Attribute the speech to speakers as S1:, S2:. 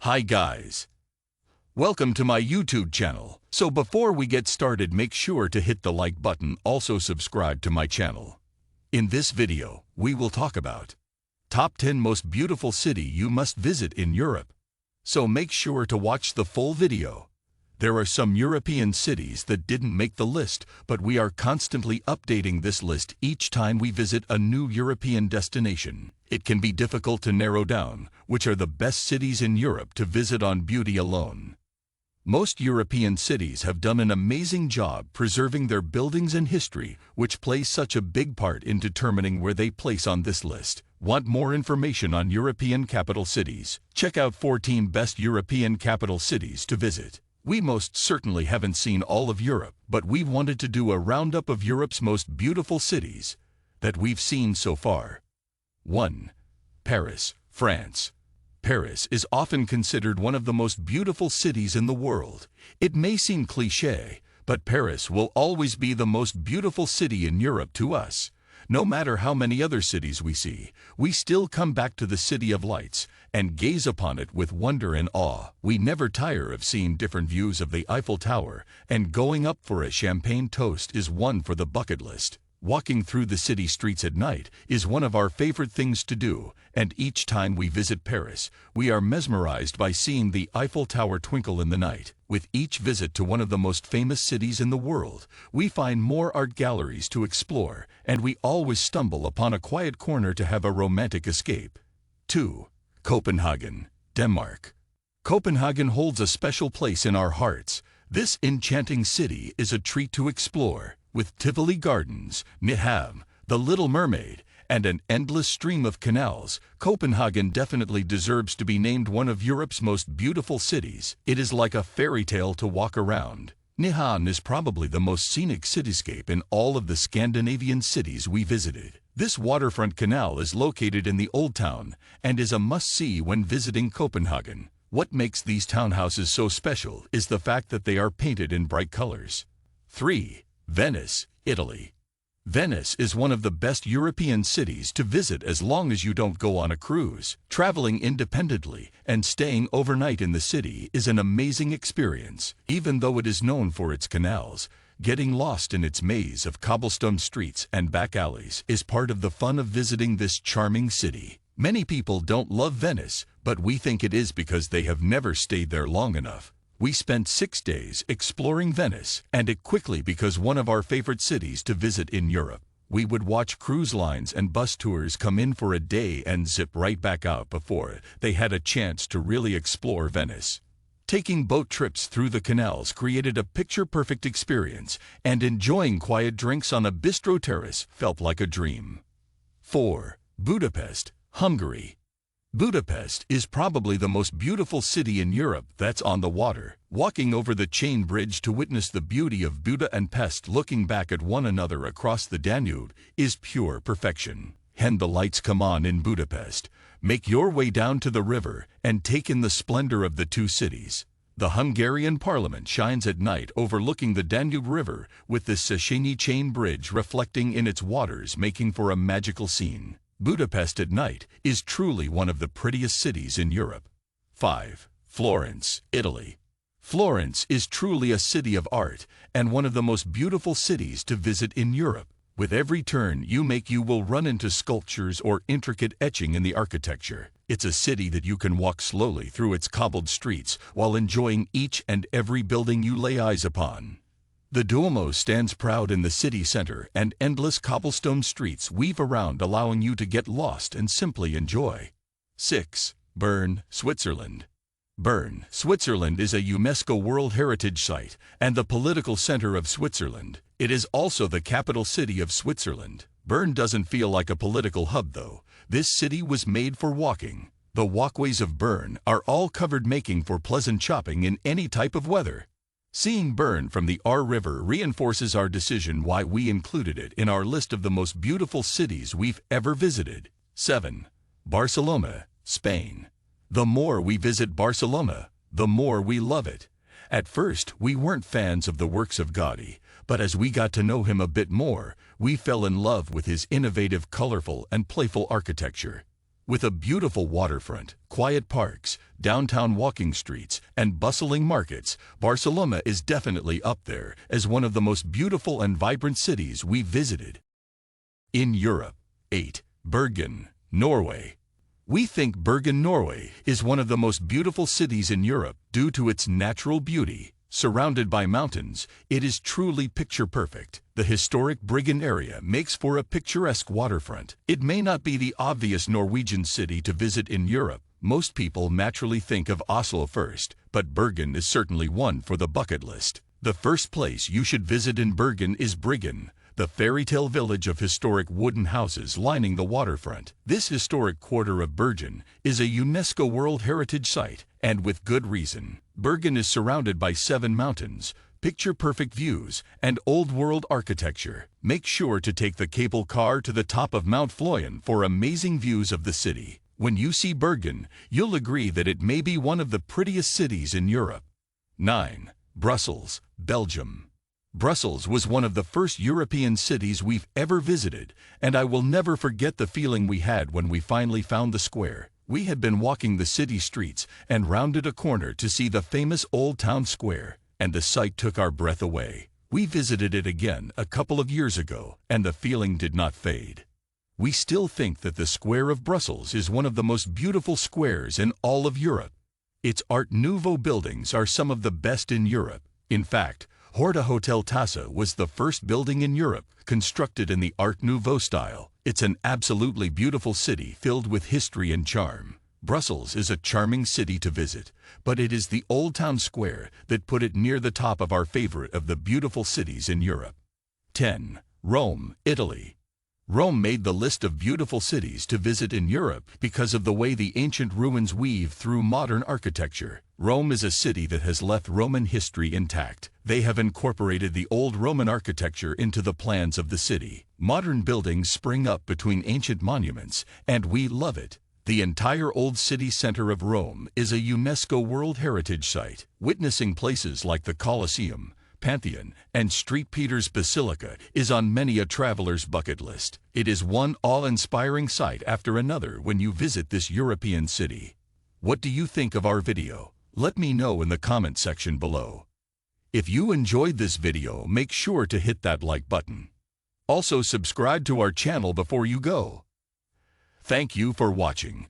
S1: Hi guys, welcome to my YouTube channel. So before we get started, make sure to hit the like button, also subscribe to my channel. In this video, we will talk about top 10 most beautiful city you must visit in Europe. So make sure to watch the full video. There are some European cities that didn't make the list, but we are constantly updating this list each time we visit a new European destination. It can be difficult to narrow down which are the best cities in Europe to visit on beauty alone. Most European cities have done an amazing job preserving their buildings and history, which plays such a big part in determining where they place on this list. Want more information on European capital cities? Check out 14 best European capital cities to visit. We most certainly haven't seen all of Europe, but we wanted to do a roundup of Europe's most beautiful cities that we've seen so far. 1. Paris, France. Paris is often considered one of the most beautiful cities in the world. It may seem cliché, but Paris will always be the most beautiful city in Europe to us. No matter how many other cities we see, we still come back to the City of Lights and gaze upon it with wonder and awe. We never tire of seeing different views of the Eiffel Tower, and going up for a champagne toast is one for the bucket list. Walking through the city streets at night is one of our favorite things to do, and each time we visit Paris, we are mesmerized by seeing the Eiffel Tower twinkle in the night. With each visit to one of the most famous cities in the world, we find more art galleries to explore, and we always stumble upon a quiet corner to have a romantic escape. 2. Copenhagen, Denmark. Copenhagen holds a special place in our hearts. This enchanting city is a treat to explore. With Tivoli Gardens, Nyhavn, The Little Mermaid, and an endless stream of canals, Copenhagen definitely deserves to be named one of Europe's most beautiful cities. It is like a fairy tale to walk around. Nyhavn is probably the most scenic cityscape in all of the Scandinavian cities we visited. This waterfront canal is located in the Old Town and is a must-see when visiting Copenhagen. What makes these townhouses so special is the fact that they are painted in bright colors. 3. Venice, Italy. Venice is one of the best European cities to visit as long as you don't go on a cruise. Traveling independently and staying overnight in the city is an amazing experience. Even though it is known for its canals, getting lost in its maze of cobblestone streets and back alleys is part of the fun of visiting this charming city. Many people don't love Venice, but we think it is because they have never stayed there long enough. We spent 6 days exploring Venice, and it quickly became one of our favorite cities to visit in Europe. We would watch cruise lines and bus tours come in for a day and zip right back out before they had a chance to really explore Venice. Taking boat trips through the canals created a picture-perfect experience, and enjoying quiet drinks on a bistro terrace felt like a dream. 4. Budapest, Hungary. Budapest is probably the most beautiful city in Europe that's on the water. Walking over the chain bridge to witness the beauty of Buda and Pest looking back at one another across the Danube is pure perfection. And the lights come on in Budapest. Make your way down to the river and take in the splendor of the two cities. The Hungarian parliament shines at night overlooking the Danube River, with the Széchenyi chain bridge reflecting in its waters, making for a magical scene. Budapest at night is truly one of the prettiest cities in Europe. 5. Florence, Italy. Florence is truly a city of art and one of the most beautiful cities to visit in Europe. With every turn you make, you will run into sculptures or intricate etching in the architecture. It's a city that you can walk slowly through its cobbled streets while enjoying each and every building you lay eyes upon. The Duomo stands proud in the city center, and endless cobblestone streets weave around, allowing you to get lost and simply enjoy. 6. Bern, Switzerland. Bern, Switzerland is a UNESCO World Heritage Site and the political center of Switzerland. It is also the capital city of Switzerland. Bern doesn't feel like a political hub though. This city was made for walking. The walkways of Bern are all covered, making for pleasant shopping in any type of weather. Seeing Bern from the Aar River reinforces our decision why we included it in our list of the most beautiful cities we've ever visited. 7. Barcelona, Spain. The more we visit Barcelona, the more we love it. At first, we weren't fans of the works of Gaudi, but as we got to know him a bit more, we fell in love with his innovative, colorful, and playful architecture. With a beautiful waterfront, quiet parks, downtown walking streets, and bustling markets, Barcelona is definitely up there as one of the most beautiful and vibrant cities we've visited. In Europe. 8. Bergen, Norway. We think Bergen, Norway is one of the most beautiful cities in Europe due to its natural beauty. Surrounded by mountains, it is truly picture-perfect. The historic Bergen area makes for a picturesque waterfront. It may not be the obvious Norwegian city to visit in Europe. Most people naturally think of Oslo first, but Bergen is certainly one for the bucket list. The first place you should visit in Bergen is Bryggen, the fairy tale village of historic wooden houses lining the waterfront. This historic quarter of Bergen is a UNESCO World Heritage Site, and with good reason. Bergen is surrounded by 7 mountains, picture-perfect views, and old-world architecture. Make sure to take the cable car to the top of Mount Floyen for amazing views of the city. When you see Bergen, you'll agree that it may be one of the prettiest cities in Europe. 9. Brussels, Belgium. Brussels was one of the first European cities we've ever visited, and I will never forget the feeling we had when we finally found the square. We had been walking the city streets and rounded a corner to see the famous Old Town Square, and the sight took our breath away. We visited it again a couple of years ago, and the feeling did not fade. We still think that the Square of Brussels is one of the most beautiful squares in all of Europe. Its Art Nouveau buildings are some of the best in Europe. In fact, Horta Hotel Tassa was the first building in Europe constructed in the Art Nouveau style. It's an absolutely beautiful city filled with history and charm. Brussels is a charming city to visit, but it is the Old Town Square that put it near the top of our favorite of the beautiful cities in Europe. 10. Rome, Italy. Rome made the list of beautiful cities to visit in Europe because of the way the ancient ruins weave through modern architecture. Rome is a city that has left Roman history intact. They have incorporated the old Roman architecture into the plans of the city. Modern buildings spring up between ancient monuments, and we love it. The entire old city center of Rome is a UNESCO World Heritage Site. Witnessing places like the Colosseum, Pantheon, and St. Peter's Basilica is on many a traveler's bucket list. It is one awe-inspiring sight after another when you visit this European city. What do you think of our video? Let me know in the comment section below. If you enjoyed this video, make sure to hit that like button. Also subscribe to our channel before you go. Thank you for watching.